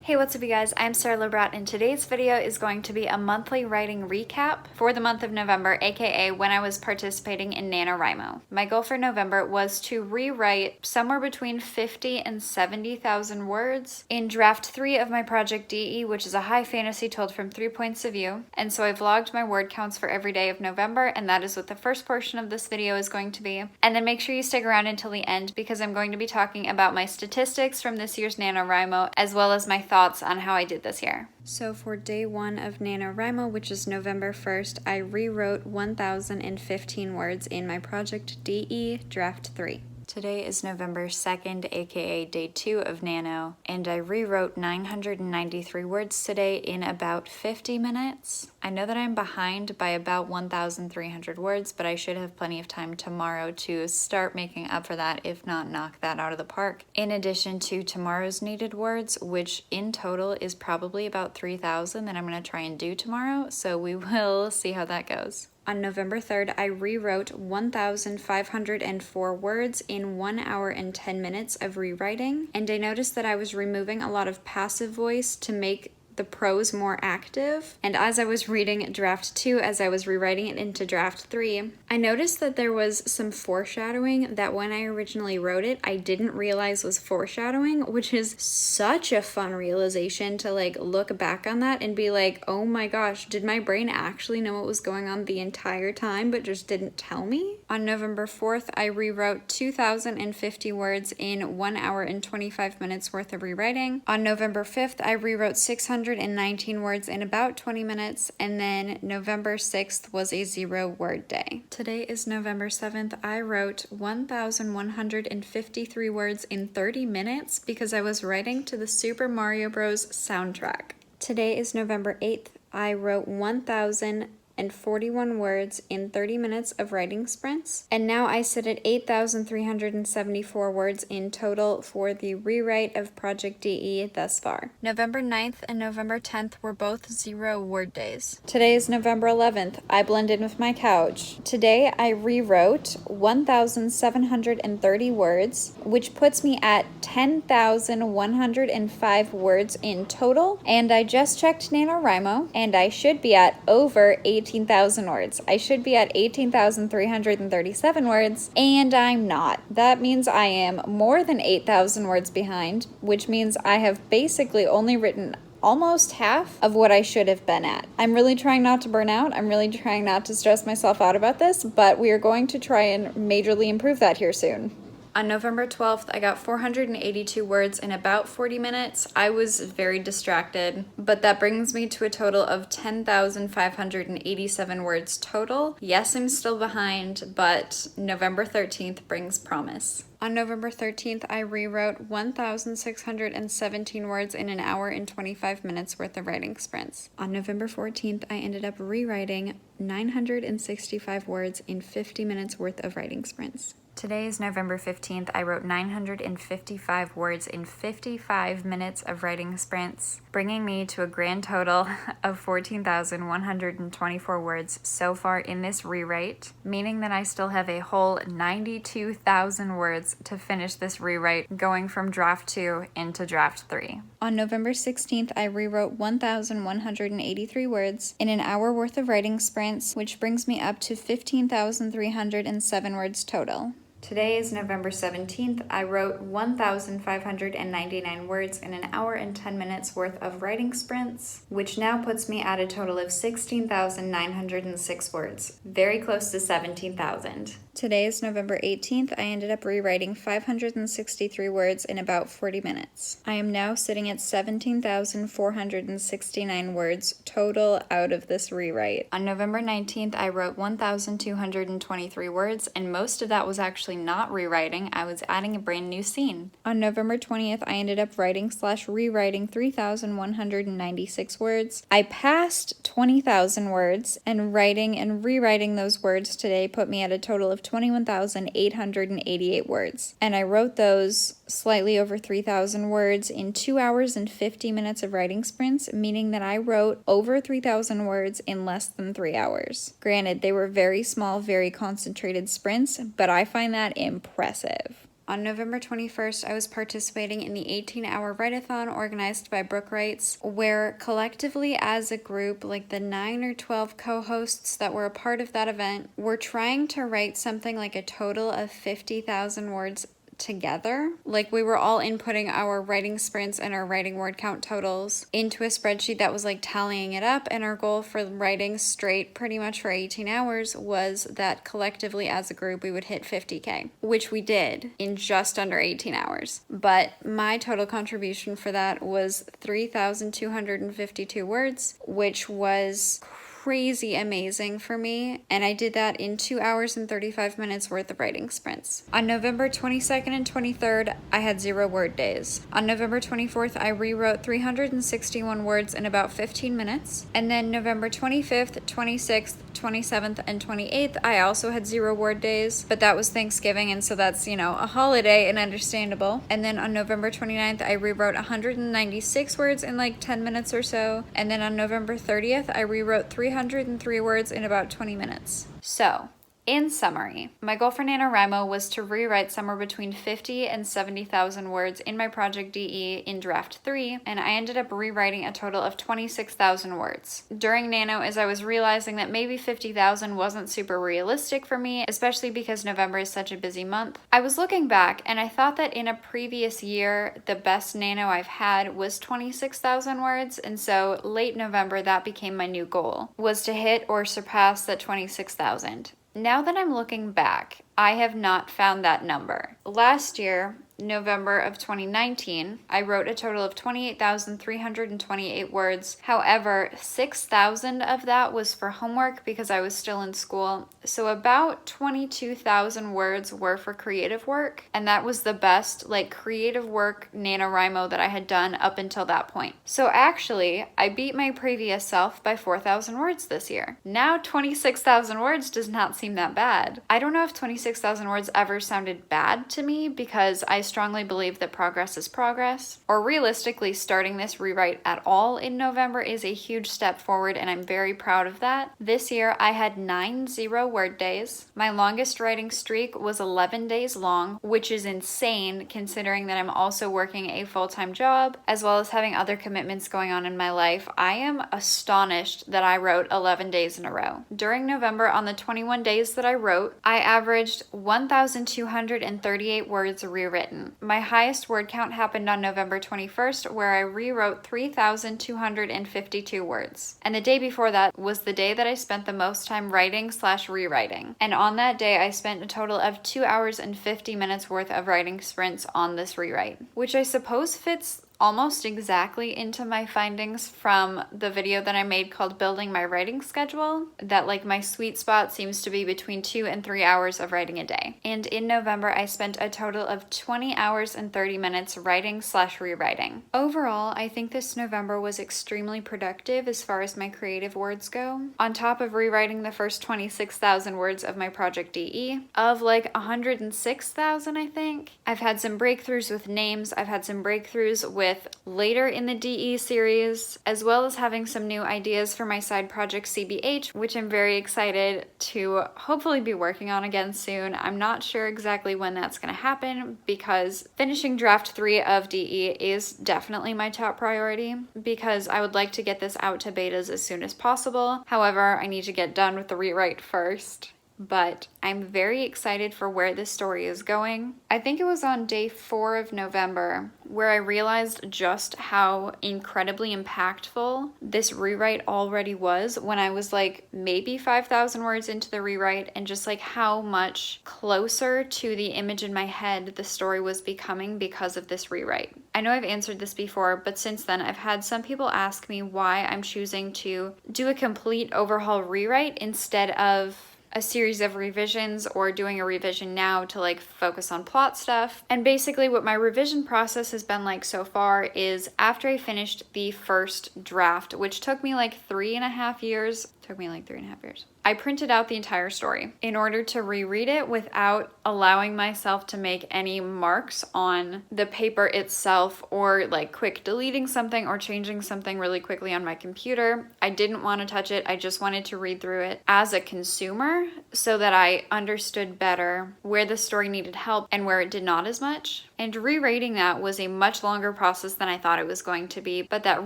Hey, what's up you guys? I'm Sarah Labrat and today's video is going to be a monthly writing recap for the month of November, aka when I was participating in NaNoWriMo. My goal for November was to rewrite somewhere between 50 and 70,000 words in draft 3 of my project DE, which is a high fantasy told from 3 points of view. And so I vlogged my word counts for every day of November, and that is what the first portion of this video is going to be. And then make sure you stick around until the end because I'm going to be talking about my statistics from this year's NaNoWriMo as well as my thoughts on how I did this year. So for day 1 of NaNoWriMo, which is November 1st, I rewrote 1,015 words in my project DE draft 3. Today is November 2nd, aka day 2 of Nano, and I rewrote 993 words today in about 50 minutes. I know that I'm behind by about 1,300 words, but I should have plenty of time tomorrow to start making up for that, if not knock that out of the park. In addition to tomorrow's needed words, which in total is probably about 3,000 that I'm going to try and do tomorrow, so we will see how that goes. On November 3rd, I rewrote 1,504 words in 1 hour and 10 minutes of rewriting, and I noticed that I was removing a lot of passive voice to make the prose more active. And as I was reading draft 2, as I was rewriting it into draft 3, I noticed that there was some foreshadowing that when I originally wrote it, I didn't realize was foreshadowing, which is such a fun realization to look back on that and be like, oh my gosh, did my brain actually know what was going on the entire time but just didn't tell me? On November 4th, I rewrote 2,050 words in 1 hour and 25 minutes worth of rewriting. On November 5th, I rewrote 619 words in about 20 minutes, and then November 6th was a 0-word day. Today is November 7th. I wrote 1,153 words in 30 minutes because I was writing to the Super Mario Bros. Soundtrack. Today is November 8th. I wrote 1,041 words in 30 minutes of writing sprints, and now I sit at 8,374 words in total for the rewrite of Project DE thus far. November 9th and November 10th were both 0-word days. Today is November 11th. I blend in with my couch. Today I rewrote 1,730 words, which puts me at 10,105 words in total, and I just checked NaNoWriMo, and I should be at over 18,000 words. I should be at 18,337 words, and I'm not. That means I am more than 8,000 words behind, which means I have basically only written almost half of what I should have been at. I'm really trying not to burn out. I'm really trying not to stress myself out about this, but we are going to try and majorly improve that here soon. On November 12th, I got 482 words in about 40 minutes. I was very distracted, but that brings me to a total of 10,587 words total. Yes, I'm still behind, but November 13th brings promise. On November 13th, I rewrote 1,617 words in an hour and 25 minutes worth of writing sprints. On November 14th, I ended up rewriting 965 words in 50 minutes worth of writing sprints. Today is November 15th. I wrote 955 words in 55 minutes of writing sprints, bringing me to a grand total of 14,124 words so far in this rewrite, meaning that I still have a whole 92,000 words to finish this rewrite, going from draft 2 into draft 3. On November 16th, I rewrote 1,183 words in an hour worth of writing sprints, which brings me up to 15,307 words total. Today is November 17th. I wrote 1,599 words in an hour and 10 minutes worth of writing sprints, which now puts me at a total of 16,906 words, very close to 17,000. Today is November 18th. I ended up rewriting 563 words in about 40 minutes. I am now sitting at 17,469 words total out of this rewrite. On November 19th, I wrote 1,223 words, and most of that was actually not rewriting. I was adding a brand new scene. On November 20th, I ended up writing/rewriting 3,196 words. I passed 20,000 words, and writing and rewriting those words today put me at a total of 21,888 words. And I wrote those slightly over 3,000 words in 2 hours and 50 minutes of writing sprints, meaning that I wrote over 3,000 words in less than 3 hours. Granted, they were very small, very concentrated sprints, but I find that impressive. On November 21st, I was participating in the 18-hour write-a-thon organized by Brooke Writes, where collectively as a group, like the 9 or 12 co-hosts that were a part of that event, were trying to write something like a total of 50,000 words together. Like, we were all inputting our writing sprints and our writing word count totals into a spreadsheet that was like tallying it up, and our goal for writing straight pretty much for 18 hours was that collectively as a group we would hit 50K, which we did in just under 18 hours. But my total contribution for that was 3,252 words, which was crazy amazing for me, and I did that in 2 hours and 35 minutes worth of writing sprints. On November 22nd and 23rd, I had 0 word days. On November 24th, I rewrote 361 words in about 15 minutes, and then November 25th, 26th, 27th, and 28th, I also had 0 word days, but that was Thanksgiving, and so that's, a holiday and understandable. And then on November 29th, I rewrote 196 words in like 10 minutes or so, and then on November 30th, I rewrote 303 words in about 20 minutes. So, in summary, my goal for NaNoWriMo was to rewrite somewhere between 50 and 70,000 words in my project DE in draft 3, and I ended up rewriting a total of 26,000 words. During Nano, as I was realizing that maybe 50,000 wasn't super realistic for me, especially because November is such a busy month, I was looking back and I thought that in a previous year, the best Nano I've had was 26,000 words, and so late November that became my new goal, was to hit or surpass that 26,000. Now that I'm looking back, I have not found that number. Last year, November of 2019, I wrote a total of 28,328 words. However, 6,000 of that was for homework because I was still in school. So about 22,000 words were for creative work, and that was the best creative work NaNoWriMo that I had done up until that point. So actually, I beat my previous self by 4,000 words this year. Now 26,000 words does not seem that bad. I don't know if 26,000 words ever sounded bad to me because I strongly believe that progress is progress, or realistically starting this rewrite at all in November is a huge step forward, and I'm very proud of that. This year I had 9 0-word days. My longest writing streak was 11 days long, which is insane considering that I'm also working a full-time job as well as having other commitments going on in my life. I am astonished that I wrote 11 days in a row. During November, on the 21 days that I wrote, I averaged 1,238 words rewritten. My highest word count happened on November 21st, where I rewrote 3,252 words. And the day before that was the day that I spent the most time writing/rewriting. And on that day, I spent a total of 2 hours and 50 minutes worth of writing sprints on this rewrite, which I suppose fits almost exactly into my findings from the video that I made called Building My Writing Schedule, that my sweet spot seems to be between 2 and 3 hours of writing a day. And in November, I spent a total of 20 hours and 30 minutes writing/rewriting. Overall, I think this November was extremely productive as far as my creative words go. On top of rewriting the first 26,000 words of my project DE, of 106,000 I think, I've had some breakthroughs with names, I've had some breakthroughs with later in the DE series, as well as having some new ideas for my side project CBH, which I'm very excited to hopefully be working on again soon. I'm not sure exactly when that's going to happen because finishing draft 3 of DE is definitely my top priority because I would like to get this out to betas as soon as possible. However, I need to get done with the rewrite first. But I'm very excited for where this story is going. I think it was on day 4 of November where I realized just how incredibly impactful this rewrite already was when I was maybe 5,000 words into the rewrite, and just how much closer to the image in my head the story was becoming because of this rewrite. I know I've answered this before, but since then I've had some people ask me why I'm choosing to do a complete overhaul rewrite instead of a series of revisions or doing a revision now to focus on plot stuff. And basically what my revision process has been so far is after I finished the first draft, which took me 3.5 years Took me like 3.5 years. I printed out the entire story in order to reread it without allowing myself to make any marks on the paper itself or like quick deleting something or changing something really quickly on my computer. I didn't want to touch it. I just wanted to read through it as a consumer so that I understood better where the story needed help and where it did not as much. And rereading that was a much longer process than I thought it was going to be. But that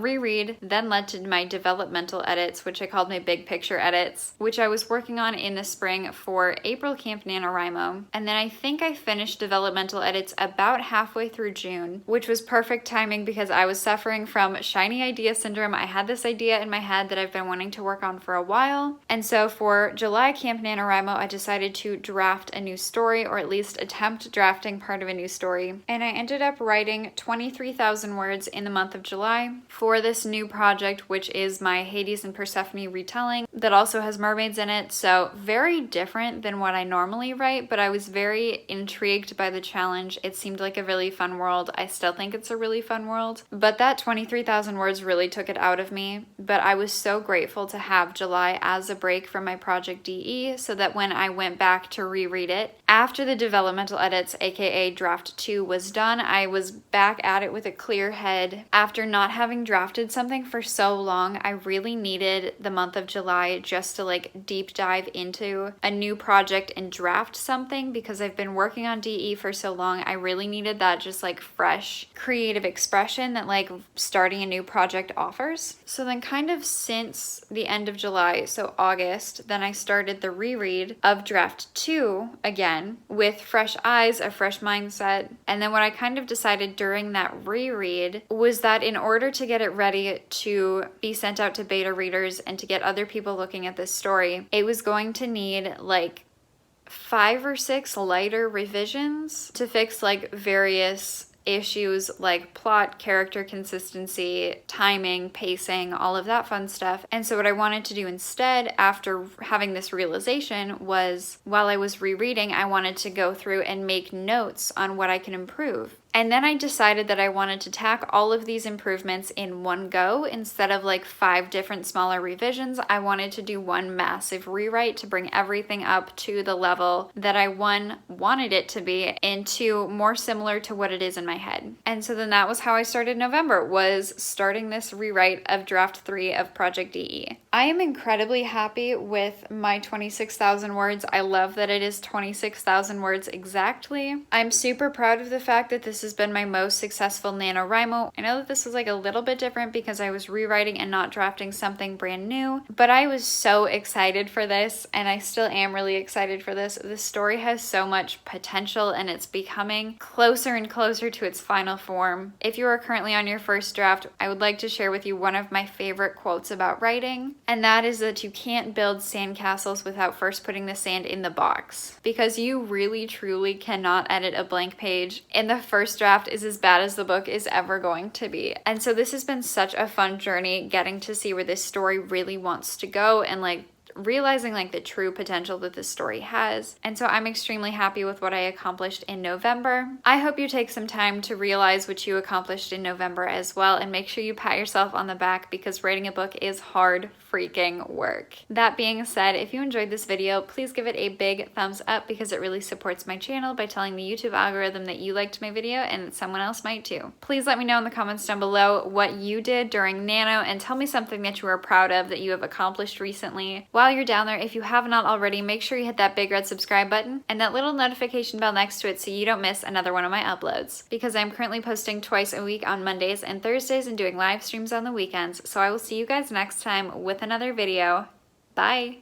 reread then led to my developmental edits, which I called my big picture edits, which I was working on in the spring for April Camp NaNoWriMo. And then I think I finished developmental edits about halfway through June, which was perfect timing because I was suffering from shiny idea syndrome. I had this idea in my head that I've been wanting to work on for a while. And so for July Camp NaNoWriMo, I decided to draft a new story, or at least attempt drafting part of a new story. And I ended up writing 23,000 words in the month of July for this new project, which is my Hades and Persephone retelling that also has mermaids in it. So very different than what I normally write, but I was very intrigued by the challenge. It seemed like a really fun world. I still think it's a really fun world, but that 23,000 words really took it out of me. But I was so grateful to have July as a break from my project DE so that when I went back to reread it, after the developmental edits, aka draft 2, was done, I was back at it with a clear head. After not having drafted something for so long, I really needed the month of July just to like deep dive into a new project and draft something because I've been working on DE for so long. I really needed that just like fresh creative expression that like starting a new project offers. So then kind of since the end of July, so August, then I started the reread of draft 2 again with fresh eyes, a fresh mindset. And then what I kind of decided during that reread was that in order to get it ready to be sent out to beta readers and to get other people looking at this story, it was going to need like 5 or 6 lighter revisions to fix like various issues like plot, character consistency, timing, pacing, all of that fun stuff. And so what I wanted to do instead after having this realization was while I was rereading, I wanted to go through and make notes on what I can improve. And then I decided that I wanted to tack all of these improvements in one go instead of like 5 different smaller revisions. I wanted to do one massive rewrite to bring everything up to the level that I wanted it to be and 2 more similar to what it is in my head. And so then that was how I started November, was starting this rewrite of draft 3 of Project DE. I am incredibly happy with my 26,000 words. I love that it is 26,000 words exactly. I'm super proud of the fact that this has been my most successful NaNoWriMo. I know that this was like a little bit different because I was rewriting and not drafting something brand new, but I was so excited for this and I still am really excited for this. The story has so much potential and it's becoming closer and closer to its final form. If you are currently on your first draft, I would like to share with you one of my favorite quotes about writing, and that is that you can't build sandcastles without first putting the sand in the box, because you really truly cannot edit a blank page and the first draft is as bad as the book is ever going to be. And so this has been such a fun journey getting to see where this story really wants to go and like realizing like the true potential that this story has. And so I'm extremely happy with what I accomplished in November. I hope you take some time to realize what you accomplished in November as well and make sure you pat yourself on the back because writing a book is hard freaking work. That being said, if you enjoyed this video, please give it a big thumbs up because it really supports my channel by telling the YouTube algorithm that you liked my video and that someone else might too. Please let me know in the comments down below what you did during Nano and tell me something that you are proud of that you have accomplished recently. While you're down there, if you have not already, make sure you hit that big red subscribe button and that little notification bell next to it so you don't miss another one of my uploads, because I'm currently posting twice a week on Mondays and Thursdays and doing live streams on the weekends. So I will see you guys next time with another video. Bye!